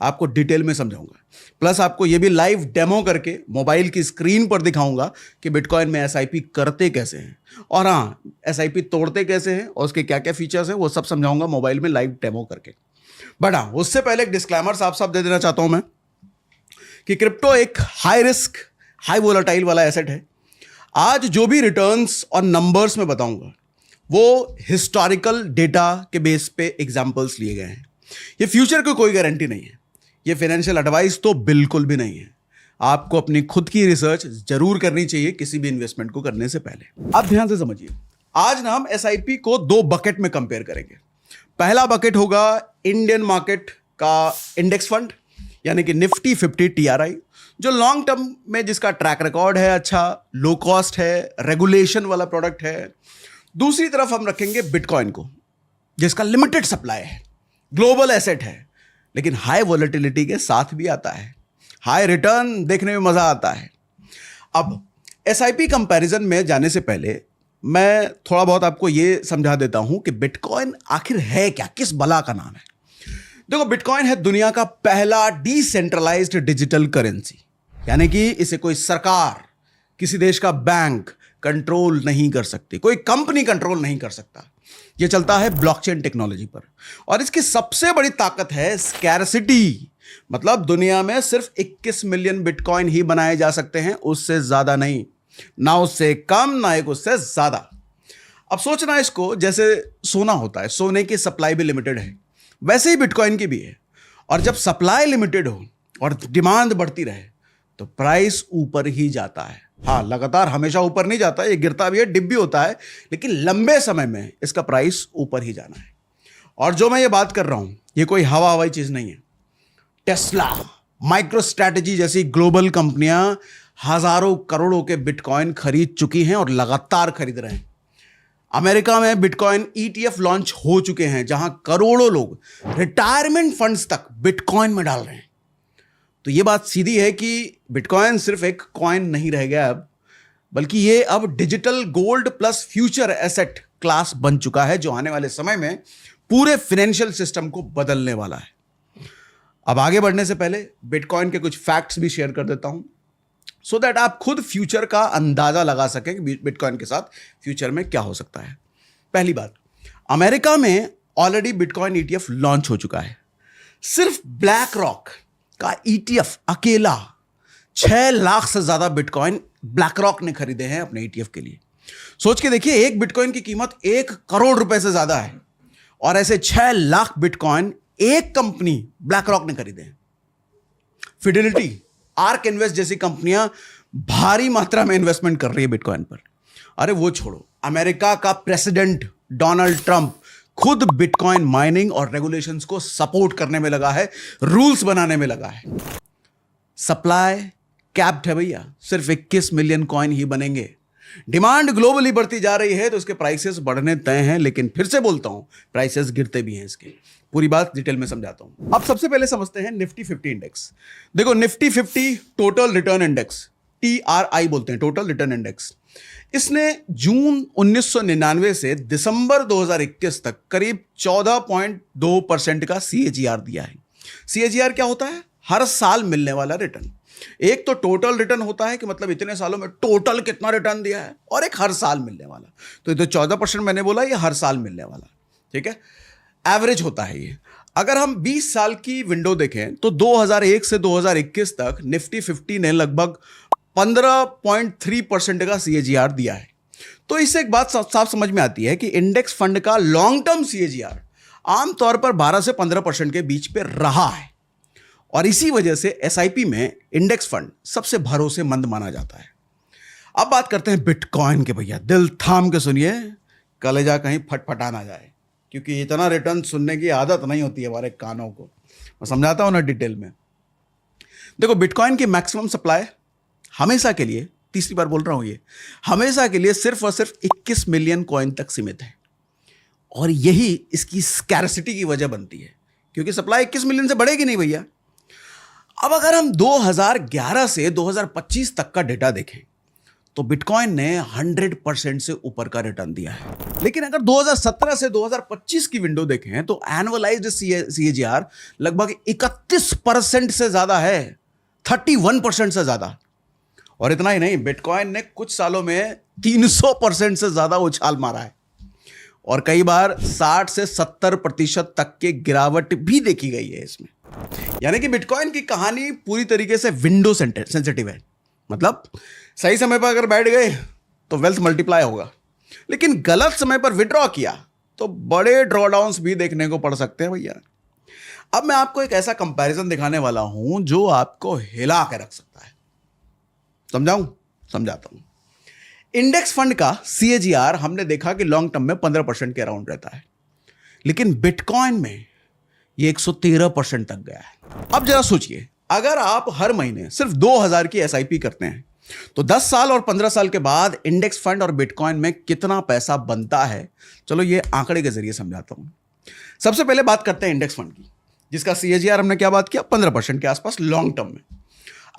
आपको डिटेल में समझाऊंगा। प्लस आपको ये भी लाइव डेमो करके मोबाइल की स्क्रीन पर दिखाऊंगा कि बिटकॉइन में एसआईपी करते कैसे हैं, और हाँ एसआईपी तोड़ते कैसे हैं और उसके क्या क्या फीचर्स हैं वो सब समझाऊंगा मोबाइल में लाइव डेमो करके। बट हाँ, उससे पहले एक डिस्क्लेमर साफ साफ दे देना चाहता हूं मैं कि क्रिप्टो एक हाई रिस्क हाई वोलेटाइल वाला एसेट है। आज जो भी रिटर्न्स और नंबर्स में बताऊंगा वो हिस्टोरिकल डेटा के बेस पे एग्जांपल्स लिए गए हैं। ये फ्यूचर की कोई गारंटी नहीं है, ये फाइनेंशियल एडवाइस तो बिल्कुल भी नहीं है। आपको अपनी खुद की रिसर्च जरूर करनी चाहिए किसी भी इन्वेस्टमेंट को करने से पहले। आप ध्यान से समझिए, आज ना हम एसआईपी को दो बकेट में कंपेयर करेंगे। पहला बकेट होगा इंडियन मार्केट का इंडेक्स फंड यानी कि निफ्टी 50 टीआरआई, जो लॉन्ग टर्म में जिसका ट्रैक रिकॉर्ड है अच्छा, लो कॉस्ट है, रेगुलेशन वाला प्रोडक्ट है। दूसरी तरफ हम रखेंगे बिटकॉइन को, जिसका लिमिटेड सप्लाई है, ग्लोबल एसेट है, लेकिन हाई वोलेटिलिटी के साथ भी आता है, हाई रिटर्न देखने में मजा आता है। अब एसआईपी कंपैरिजन में जाने से पहले मैं थोड़ा बहुत आपको यह समझा देता हूं कि बिटकॉइन आखिर है क्या, किस बला का नाम है। देखो, बिटकॉइन है दुनिया का पहला डिसेंट्रलाइज्ड डिजिटल करेंसी, यानी कि इसे कोई सरकार, किसी देश का बैंक कंट्रोल नहीं कर सकती, कोई कंपनी कंट्रोल नहीं कर सकता। यह चलता है ब्लॉकचेन टेक्नोलॉजी पर, और इसकी सबसे बड़ी ताकत है स्कैरसिटी। मतलब दुनिया में सिर्फ 21 मिलियन बिटकॉइन ही बनाए जा सकते हैं, उससे ज्यादा नहीं, ना उससे कम ना एक उससे ज्यादा। अब सोचना इसको जैसे सोना होता है, सोने की सप्लाई भी लिमिटेड है, वैसे ही बिटकॉइन की भी है। और जब सप्लाई लिमिटेड हो और डिमांड बढ़ती रहे तो प्राइस ऊपर ही जाता है। हाँ, लगातार हमेशा ऊपर नहीं जाता, ये गिरता भी है, डिप भी होता है, लेकिन लंबे समय में इसका प्राइस ऊपर ही जाना है। और जो मैं ये बात कर रहा हूं ये कोई हवाई चीज नहीं है। टेस्ला, माइक्रो स्ट्रैटेजी जैसी ग्लोबल कंपनियां हजारों करोड़ों के बिटकॉइन खरीद चुकी हैं और लगातार खरीद रहे हैं। अमेरिका में बिटकॉइन ईटीएफ लॉन्च हो चुके हैं, जहां करोड़ों लोग रिटायरमेंट फंड्स तक बिटकॉइन में डाल रहे हैं। तो यह बात सीधी है कि बिटकॉइन सिर्फ एक कॉइन नहीं रह गया अब, बल्कि यह अब digital gold plus future asset class बन चुका है, जो आने वाले समय में पूरे फाइनेंशियल सिस्टम को बदलने वाला है। अब आगे बढ़ने से पहले बिटकॉइन के कुछ फैक्ट्स भी शेयर कर देता हूं, सो दैट आप खुद फ्यूचर का अंदाजा लगा सकें कि बिटकॉइन के साथ फ्यूचर में क्या हो सकता है। पहली बात, अमेरिका में ऑलरेडी बिटकॉइन ईटीएफ लॉन्च हो चुका है। सिर्फ ब्लैक रॉक का ईटीएफ अकेला 6 लाख से ज्यादा बिटकॉइन ब्लैक रॉक ने खरीदे हैं अपने ईटीएफ के लिए। सोच के देखिए, एक बिटकॉइन की कीमत 1 करोड़ रुपए से ज्यादा है, और ऐसे 6 लाख बिटकॉइन एक कंपनी ब्लैक रॉक ने खरीदे हैं। फिडेलिटी, आर्क इन्वेस्ट जैसी कंपनियां भारी मात्रा में इन्वेस्टमेंट कर रही है बिटकॉइन पर। अरे वो छोड़ो, अमेरिका का प्रेसिडेंट डोनाल्ड ट्रंप खुद बिटकॉइन माइनिंग और रेगुलेशंस को सपोर्ट करने में लगा है, रूल्स बनाने में लगा है। सप्लाई कैप्ड है भैया, सिर्फ 21 मिलियन कॉइन ही बनेंगे। डिमांड ग्लोबली बढ़ती जा रही है तो इसके प्राइसेस बढ़ने तय हैं, लेकिन फिर से बोलता हूं प्राइसेस गिरते भी हैं। इसके पूरी बात डिटेल में समझाता हूं। अब सबसे पहले समझते हैं निफ्टी 50 इंडेक्स। देखो, Nifty 50 total return index, TRI बोलते हैं, टोटल रिटर्न इंडेक्स, इसने जून 1999 से दिसंबर 2021 तक करीब 14.2% का सीएजीआर दिया है। सीएजीआर क्या होता है? हर साल मिलने वाला रिटर्न। एक तो टोटल रिटर्न होता है कि मतलब इतने सालों में टोटल कितना रिटर्न दिया है, और एक हर साल मिलने वाला। तो ये तो 14% मैंने बोला, ये हर साल मिलने वाला, ठीक है। एवरेज होता है ये। अगर हम 20 साल की विंडो देखें तो 2001 से 2021 तक निफ्टी 50 ने लगभग 15.3% का सीएजीआर दिया है। तो इससे एक बात साफ समझ में आती है कि इंडेक्स फंड का लॉन्ग टर्म सीएजीआर आमतौर पर 12 से 15% के बीच पे रहा है, और इसी वजह से एसआईपी में इंडेक्स फंड सबसे भरोसेमंद माना जाता है। अब बात करते हैं बिटकॉइन के। भैया दिल थाम के सुनिए, कलेजा कहीं फटफटा ना जाए, क्योंकि इतना रिटर्न सुनने की आदत नहीं होती है हमारे कानों को। मैं समझाता हूं ना डिटेल में। देखो, बिटकॉइन की मैक्सिमम सप्लाई हमेशा के लिए, तीसरी बार बोल रहा हूं, ये हमेशा के लिए सिर्फ और सिर्फ 21 मिलियन कॉइन तक सीमित है, और यही इसकी स्कैरसिटी की वजह बनती है, क्योंकि सप्लाई 21 मिलियन से बढ़ेगी नहीं भैया। अब अगर हम 2011 से 2025 तक का डेटा देखें तो बिटकॉइन ने 100% से ऊपर का रिटर्न दिया है। लेकिन अगर 2017 से 2025 की विंडो देखें तो एनुअलाइज्ड CAGR लगभग 31% से ज्यादा है, 31% से ज्यादा। और इतना ही नहीं, बिटकॉइन ने कुछ सालों में 300% से ज्यादा उछाल मारा है और कई बार 60 से 70% तक के गिरावट भी देखी गई है इसमें। यानी कि बिटकॉइन की कहानी पूरी तरीके से विंडो सेंसिटिव है। मतलब सही समय पर अगर बैठ गए तो वेल्थ मल्टीप्लाई होगा, लेकिन गलत समय पर विड्रॉ किया तो बड़े ड्रॉडाउन्स भी देखने को पड़ सकते हैं भैया। अब मैं आपको एक ऐसा कंपैरिजन दिखाने वाला हूं जो आपको हिला के रख सकता है। समझाता हूं। इंडेक्स फंड का CAGR हमने देखा कि लॉन्ग टर्म में 15% के अराउंड रहता है, लेकिन बिटकॉइन में ये 113% तक गया है। अब जरा सोचिए, अगर आप हर महीने सिर्फ 2000 की SIP करते हैं तो 10 साल और 15 साल के बाद इंडेक्स फंड और बिटकॉइन में कितना पैसा बनता है। चलो ये आंकड़े के जरिए समझाता हूं। सबसे पहले बात करते हैं इंडेक्स फंड की, जिसका CAGR हमने क्या बात किया, 15% के आसपास लॉन्ग टर्म में।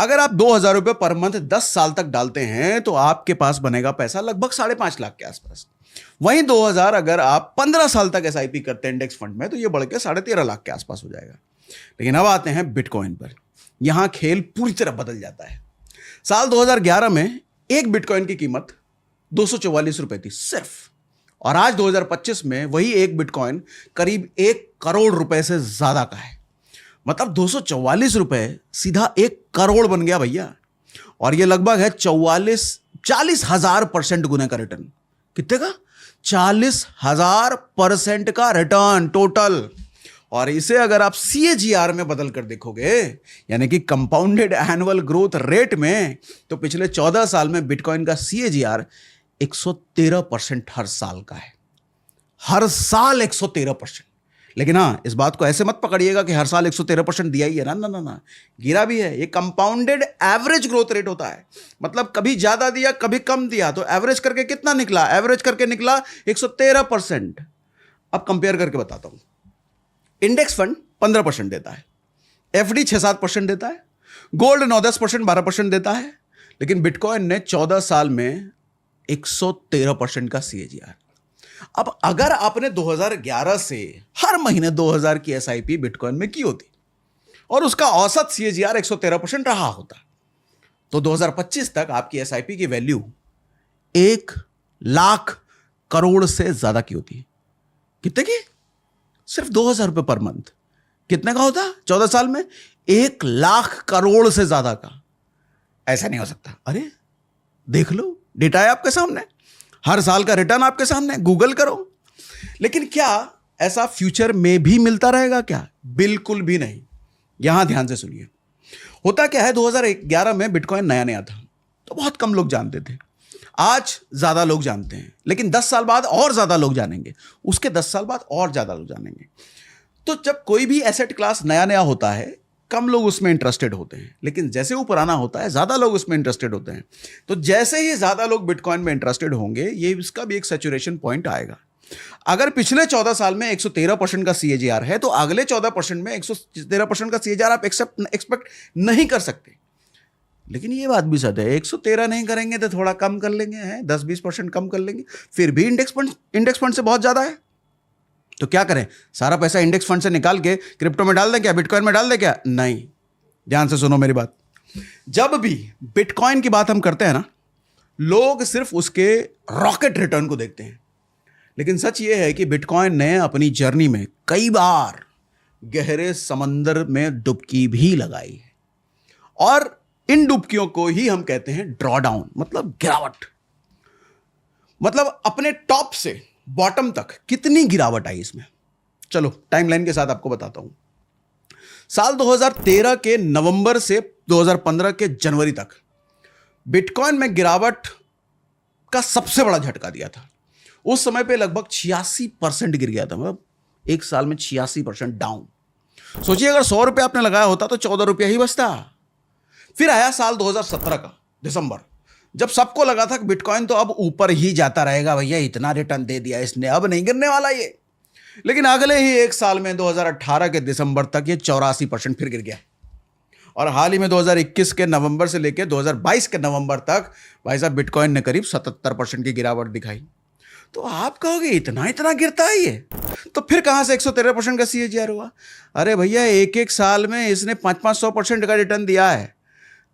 अगर आप 2000 रुपये पर मंथ 10 साल तक डालते हैं तो आपके पास बनेगा पैसा लगभग 5.5 लाख के आसपास। वहीं 2000 अगर आप 15 साल तक SIP करते हैं इंडेक्स फंड में तो ये बढ़ के 13.5 लाख के आसपास हो जाएगा। लेकिन अब आते हैं बिटकॉइन पर। यहां खेल पूरी तरह बदल जाता है। साल 2011 में एक बिटकॉइन की कीमत 244 रुपए थी सिर्फ, और आज 2025 में वही एक बिटकॉइन करीब 1 करोड़ रुपए से ज्यादा का है। मतलब 244 रुपए सीधा 1 करोड़ बन गया भैया। और ये लगभग है 40,000% गुने का रिटर्न। कितने का? 40,000% का रिटर्न टोटल। और इसे अगर आप CAGR में बदल कर देखोगे, यानी कि कंपाउंडेड एनुअल ग्रोथ रेट में, तो पिछले 14 साल में बिटकॉइन का CAGR 113% हर साल का है। हर साल 113%। लेकिन हाँ, इस बात को ऐसे मत पकड़िएगा कि हर साल 113% दिया ही है। ना, गिरा भी है। ये कंपाउंडेड एवरेज ग्रोथ रेट होता है। मतलब कभी ज्यादा दिया कभी कम दिया, तो एवरेज करके कितना निकला? एवरेज करके निकला 113%। अब कंपेयर करके बताता हूं। इंडेक्स फंड 15% देता है, FD 6-7% देता है, गोल्ड 9-10%, 12% देता है, लेकिन बिटकॉइन ने 14 साल में 113% का CAGR। अब अगर आपने 2011 से हर महीने 2000 की SIP बिटकॉइन में की होती और उसका औसत CAGR 113% रहा होता, तो 2025 तक आपकी SIP की वैल्यू 1 लाख करोड़ से ज्यादा की होती। कितने की? सिर्फ 2000 रुपए पर मंथ। कितने का होता 14 साल में? 1 लाख करोड़ से ज्यादा का। ऐसा नहीं हो सकता। अरे देख लो, डेटा है आपके सामने, हर साल का रिटर्न आपके सामने, गूगल करो। लेकिन क्या ऐसा फ्यूचर में भी मिलता रहेगा क्या? बिल्कुल भी नहीं। यहां ध्यान से सुनिए। होता क्या है, 2011 में बिटकॉइन नया नया था तो बहुत कम लोग जानते थे। आज ज्यादा लोग जानते हैं, लेकिन 10 साल बाद और ज्यादा लोग जानेंगे, उसके 10 साल बाद और ज्यादा लोग जानेंगे। तो जब कोई भी एसेट क्लास नया नया होता है, कम लोग उसमें इंटरेस्टेड होते हैं, लेकिन जैसे वो पुराना होता है ज्यादा लोग उसमें इंटरेस्टेड होते हैं। तो जैसे ही ज्यादा लोग बिटकॉइन में इंटरेस्टेड होंगे, ये इसका भी एक सैचुरेशन पॉइंट आएगा। अगर पिछले 14 साल में 113% का CAGR है, तो अगले 14% में 113% का CAGR आप एक्सपेक्ट नहीं कर सकते। लेकिन ये बात भी सच है, 113 नहीं करेंगे तो थोड़ा कम कर लेंगे, 10-20% कम कर लेंगे, फिर भी इंडेक्स फंड से बहुत ज्यादा है। तो क्या करें? सारा पैसा इंडेक्स फंड से निकाल के क्रिप्टो में डाल दें क्या? बिटकॉइन में डाल दें क्या? नहीं। ध्यान से सुनो मेरी बात। जब भी बिटकॉइन की बात हम करते हैं ना, लोग सिर्फ उसके रॉकेट रिटर्न को देखते हैं, लेकिन सच ये है कि बिटकॉइन ने अपनी जर्नी में कई बार गहरे समंदर में डुबकी भी लगाई है। और इन डुबकियों को ही हम कहते हैं ड्रॉडाउन, मतलब गिरावट। मतलब अपने टॉप से बॉटम तक कितनी गिरावट आई इसमें। चलो टाइमलाइन के साथ आपको बताता हूं। साल 2013 के नवंबर से 2015 के जनवरी तक बिटकॉइन में गिरावट का सबसे बड़ा झटका दिया था। उस समय पे लगभग 86% गिर गया था। मतलब एक साल में 86% डाउन। सोचिए, अगर 100 रुपये आपने लगाया होता तो 14 रुपया ही बचता। फिर आया साल 2017 का दिसंबर, जब सबको लगा था कि बिटकॉइन तो अब ऊपर ही जाता रहेगा भैया, इतना रिटर्न दे दिया इसने, अब नहीं गिरने वाला ये। लेकिन अगले ही एक साल में 2018 के दिसंबर तक ये 84% फिर गिर गया। और हाल ही में 2021 के नवंबर से लेकर 2022 के नवंबर तक भाई साहब बिटकॉइन ने करीब 77% की गिरावट दिखाई। तो आप कहोगे इतना इतना गिरता है ये, तो फिर कहां से 113% का CAGR हुआ? अरे भैया एक एक साल में इसने 500% का रिटर्न दिया है।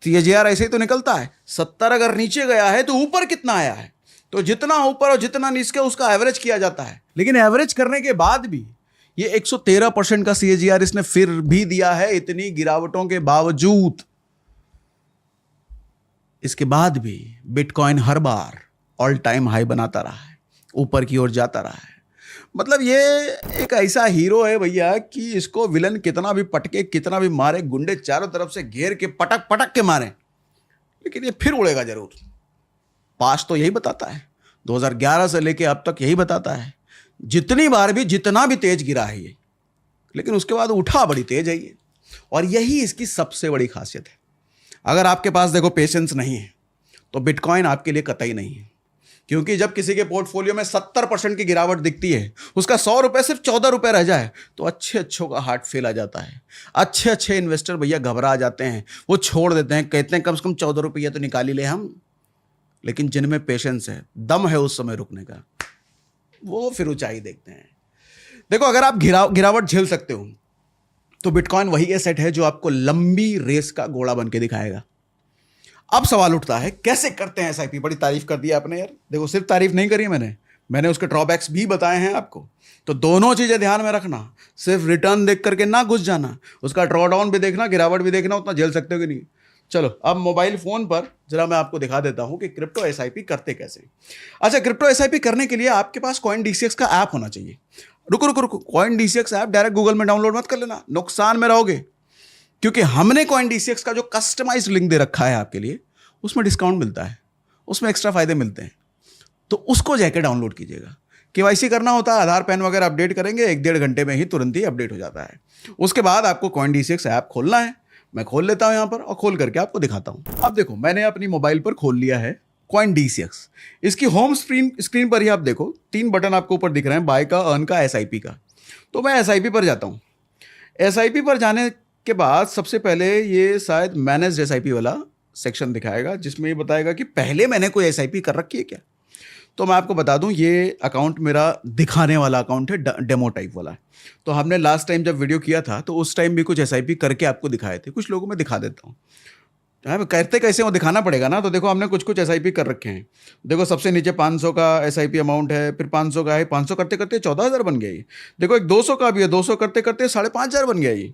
CAGR ऐसे ही तो निकलता है। 70 अगर नीचे गया है तो ऊपर कितना आया है, तो जितना ऊपर और जितना नीचे उसका एवरेज किया जाता है। लेकिन एवरेज करने के बाद भी ये 113% का CAGR इसने फिर भी दिया है, इतनी गिरावटों के बावजूद। इसके बाद भी बिटकॉइन हर बार ऑल टाइम हाई बनाता रहा है, ऊपर की ओर जाता रहा है। मतलब ये एक ऐसा हीरो है भैया कि इसको विलन कितना भी पटके, कितना भी मारे, गुंडे चारों तरफ से घेर के पटक पटक के मारे, लेकिन ये फिर उड़ेगा जरूर। पास्ट तो यही बताता है, 2011 से लेके अब तक यही बताता है। जितनी बार भी जितना भी तेज गिरा है ये, लेकिन उसके बाद उठा बड़ी तेज है ये, और यही इसकी सबसे बड़ी खासियत है। अगर आपके पास देखो पेशेंस नहीं है तो बिटकॉइन आपके लिए कतई नहीं है। क्योंकि जब किसी के पोर्टफोलियो में 70% की गिरावट दिखती है, उसका 100 रुपये सिर्फ 14 रुपये रह जाए, तो अच्छे अच्छों का हार्ट फेल आ जाता है। अच्छे अच्छे इन्वेस्टर भैया घबरा जाते हैं, वो छोड़ देते हैं, कहते हैं कम से कम 14 रुपये तो निकाल ही ले हम। लेकिन जिनमें पेशेंस है, दम है उस समय रुकने का, वो फिर ऊंचाई देखते हैं। देखो अगर आप गिरावट झेल सकते हो तो बिटकॉइन वही एसेट है जो आपको लंबी रेस का घोड़ा बन के दिखाएगा। अब सवाल उठता है कैसे करते हैं SIP? बड़ी तारीफ कर दी आपने यार। देखो सिर्फ तारीफ नहीं करी मैंने उसके ड्रॉबैक्स भी बताए हैं आपको। तो दोनों चीजें ध्यान में रखना, सिर्फ रिटर्न देख करके ना घुस जाना, उसका ड्रॉडाउन भी देखना, गिरावट भी देखना, उतना झेल सकते हो कि नहीं। चलो अब मोबाइल फोन पर जरा मैं आपको दिखा देता हूं कि क्रिप्टो SIP करते कैसे। अच्छा, क्रिप्टो SIP करने के लिए आपके पास CoinDCX का ऐप होना चाहिए। रुको, CoinDCX ऐप डायरेक्ट गूगल में डाउनलोड मत कर लेना, नुकसान में रहोगे। क्योंकि हमने CoinDCX का जो कस्टमाइज्ड लिंक दे रखा है आपके लिए, उसमें डिस्काउंट मिलता है, उसमें एक्स्ट्रा फायदे मिलते हैं, तो उसको जाकर डाउनलोड कीजिएगा। KYC करना होता है, आधार पैन वगैरह अपडेट करेंगे, 1-1.5 घंटे में ही तुरंत ही अपडेट हो जाता है। उसके बाद आपको CoinDCX ऐप खोलना है। मैं खोल लेता हूं यहां पर और खोल करके आपको दिखाता हूं। अब देखो मैंने अपनी मोबाइल पर खोल लिया है CoinDCX। इसकी होम स्क्रीन पर ही आप देखो 3 बटन आपको ऊपर दिख रहे हैं, बाय का, अर्न का, SIP का। तो मैं SIP पर जाता हूं। SIP पर जाने के बाद सबसे पहले ये शायद मैनेज SIP वाला सेक्शन दिखाएगा, जिसमें ये बताएगा कि पहले मैंने कोई SIP कर रखी है क्या। तो मैं आपको बता दूं ये अकाउंट मेरा दिखाने वाला अकाउंट है, डेमो टाइप वाला है। तो हमने लास्ट टाइम जब वीडियो किया था तो उस टाइम भी कुछ SIP करके आपको दिखाए थे। कुछ लोगों में दिखा देता हूँ, करते कैसे वो दिखाना पड़ेगा ना। तो देखो हमने कुछ SIP कर रखे हैं। देखो सबसे नीचे 500 का SIP अमाउंट है, फिर 500 का है, 500 करते करते 14,000 बन गया ये। देखो एक 200 का भी है, 200 करते करते 5,500 बन गया ये।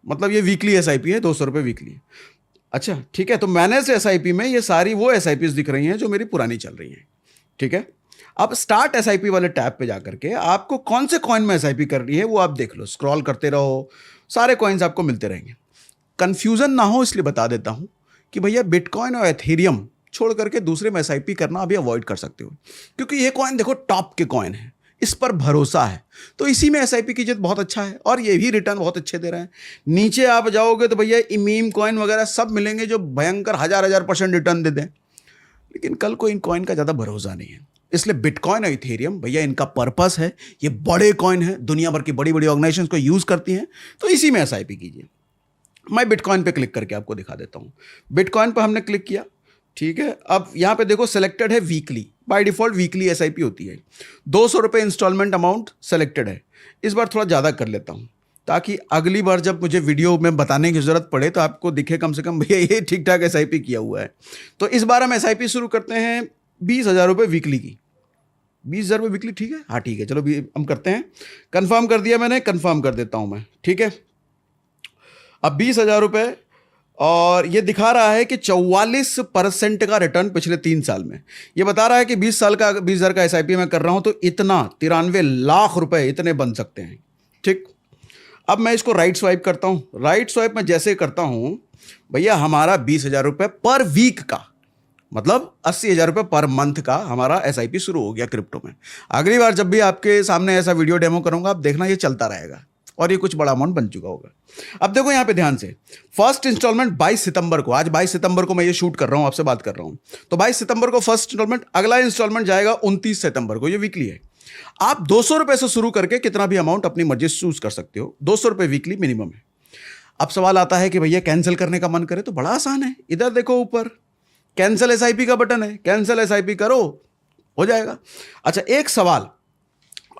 मतलब ये वीकली SIP है, 200 रुपये वीकली। अच्छा ठीक है, तो मैनेज SIP में ये सारी वो SIPs दिख रही हैं जो मेरी पुरानी चल रही हैं। ठीक है, अब स्टार्ट SIP वाले टैब पे जाकर के आपको कौन से कॉइन में SIP करनी है वो आप देख लो, स्क्रॉल करते रहो, सारे कॉइन्स आपको मिलते रहेंगे। कंफ्यूजन ना हो इसलिए बता देता हूं कि भैया बिटकॉइन और एथेरियम छोड़ करके दूसरे में SIP करना अभी अवॉइड कर सकते हो, क्योंकि ये कॉइन देखो टॉप के कॉइन है, इस पर भरोसा है, तो इसी में SIP कीजिए, बहुत अच्छा है और ये भी रिटर्न बहुत अच्छे दे रहे हैं। नीचे आप जाओगे तो भैया मीम कॉइन वगैरह सब मिलेंगे जो भयंकर 1000% रिटर्न दे दें, लेकिन कल को इन कॉइन का ज़्यादा भरोसा नहीं है। इसलिए बिटकॉइन और इथेरियम भैया इनका पर्पस है, ये बड़े कॉइन है, दुनिया भर की बड़ी बड़ी ऑर्गेनाइजेशंस को यूज़ करती हैं, तो इसी में SIP कीजिए। मैं बिटकॉइन पे क्लिक करके आपको दिखा देता हूँ। बिटकॉइन पर हमने क्लिक किया, ठीक है। अब यहाँ पे देखो सिलेक्टेड है weekly, by default weekly SIP होती है। 200 रुपये इंस्टॉलमेंट अमाउंट सेलेक्टेड है। इस बार थोड़ा ज़्यादा कर लेता हूँ ताकि अगली बार जब मुझे वीडियो में बताने की ज़रूरत पड़े तो आपको दिखे कम से कम भैया ये ठीक ठाक SIP किया हुआ है। तो इस बार हम SIP शुरू करते हैं 20,000 रुपये वीकली की। 20,000 रुपये वीकली, ठीक है, हाँ ठीक है, चलो हम करते हैं। कन्फर्म कर दिया मैंने, कन्फर्म कर देता हूँ मैं, ठीक है। अब 20,000 रुपये और ये दिखा रहा है कि 44% का रिटर्न पिछले 3 साल में। ये बता रहा है कि 20,000 का SIP मैं कर रहा हूँ तो इतना 93 लाख रुपए इतने बन सकते हैं, ठीक। अब मैं इसको राइट स्वाइप करता हूँ। राइट स्वाइप में जैसे करता हूँ भैया हमारा 20,000 रुपये पर वीक का, मतलब 80,000 रुपये पर मंथ का हमारा SIP शुरू हो गया क्रिप्टो में। अगली बार जब भी आपके सामने ऐसा वीडियो डेमो करूँगा आप देखना ये चलता रहेगा और ये कुछ बड़ा अमाउंट बन चुका होगा। अब देखो यहाँ पे ध्यान से, फर्स्ट इंस्टॉलमेंट 22 सितंबर को, आज 22 सितंबर को मैं ये शूट कर रहा हूँ, आपसे बात कर रहा हूँ, तो 22 सितंबर को फर्स्ट इंस्टॉलमेंट, अगला इंस्टॉलमेंट जाएगा 29 सितंबर को, ये वीकली है। आप 200 रुपये से शुरू करके कितना भी अमाउंट अपनी मर्जी से चूज कर सकते हो, 200 रुपये वीकली मिनिमम है। अब सवाल आता है कि भैया कैंसिल करने का मन करे तो बड़ा आसान है, इधर देखो ऊपर कैंसिल एसआईपी का बटन है, कैंसिल एसआईपी करो, हो जाएगा। अच्छा, एक सवाल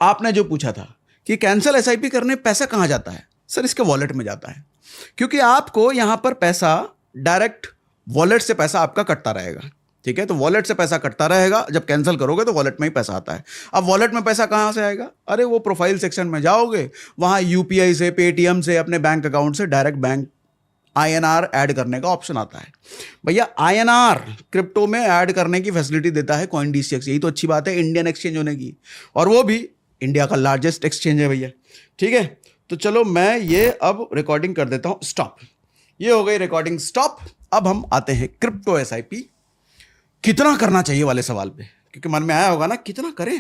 आपने जो पूछा था कि कैंसिल एसआईपी करने पैसा कहाँ जाता है, सर इसके वॉलेट में जाता है, क्योंकि आपको यहां पर पैसा डायरेक्ट वॉलेट से पैसा आपका कटता रहेगा, ठीक है। तो वॉलेट से पैसा कटता रहेगा, जब कैंसिल करोगे तो वॉलेट में ही पैसा आता है। अब वॉलेट में पैसा कहाँ से आएगा, अरे वो प्रोफाइल सेक्शन में जाओगे, वहाँ यूपीआई से, पेटीएम से, अपने बैंक अकाउंट से डायरेक्ट बैंक INR ऐड करने का ऑप्शन आता है। भैया INR क्रिप्टो में ऐड करने की फैसिलिटी देता है CoinDCX, यही तो अच्छी बात है इंडियन एक्सचेंज होने की, और वो भी इंडिया का लार्जेस्ट एक्सचेंज है भैया, ठीक है। तो चलो मैं ये अब रिकॉर्डिंग कर देता हूँ स्टॉप। ये हो गई रिकॉर्डिंग स्टॉप। अब हम आते हैं क्रिप्टो SIP कितना करना चाहिए वाले सवाल पे, क्योंकि मन में आया होगा ना कितना करें,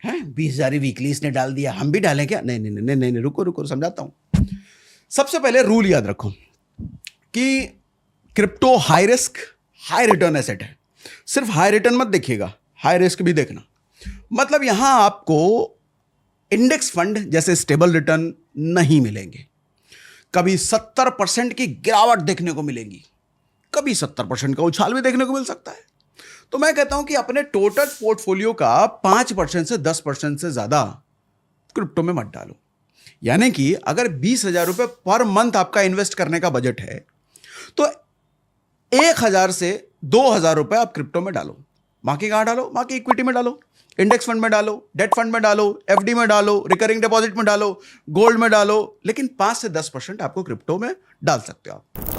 हैं 20,000 वीकली इसने डाल दिया, हम भी डालें क्या? नहीं नहीं नहीं नहीं, रुको समझाता हूं। सबसे पहले रूल याद रखो कि crypto high risk high return asset है। सिर्फ हाई रिटर्न मत देखिएगा, हाई रिस्क भी देखना। मतलब यहां आपको इंडेक्स फंड जैसे स्टेबल रिटर्न नहीं मिलेंगे, कभी 70% की गिरावट देखने को मिलेगी, कभी 70% का उछाल भी देखने को मिल सकता है। तो मैं कहता हूं कि अपने टोटल पोर्टफोलियो का 5% से 10% से ज्यादा क्रिप्टो में मत डालो। यानी कि अगर 20,000 रुपए पर मंथ आपका इन्वेस्ट करने का बजट है तो 1,000 से 2,000 रुपए आप क्रिप्टो में डालो। बाकी कहां डालो? बाकी इक्विटी में डालो, इंडेक्स फंड में डालो, डेट फंड में डालो, FD में डालो, रिकरिंग डिपॉजिट में डालो, गोल्ड में डालो, लेकिन 5 से 10% आपको क्रिप्टो में डाल सकते हो आप।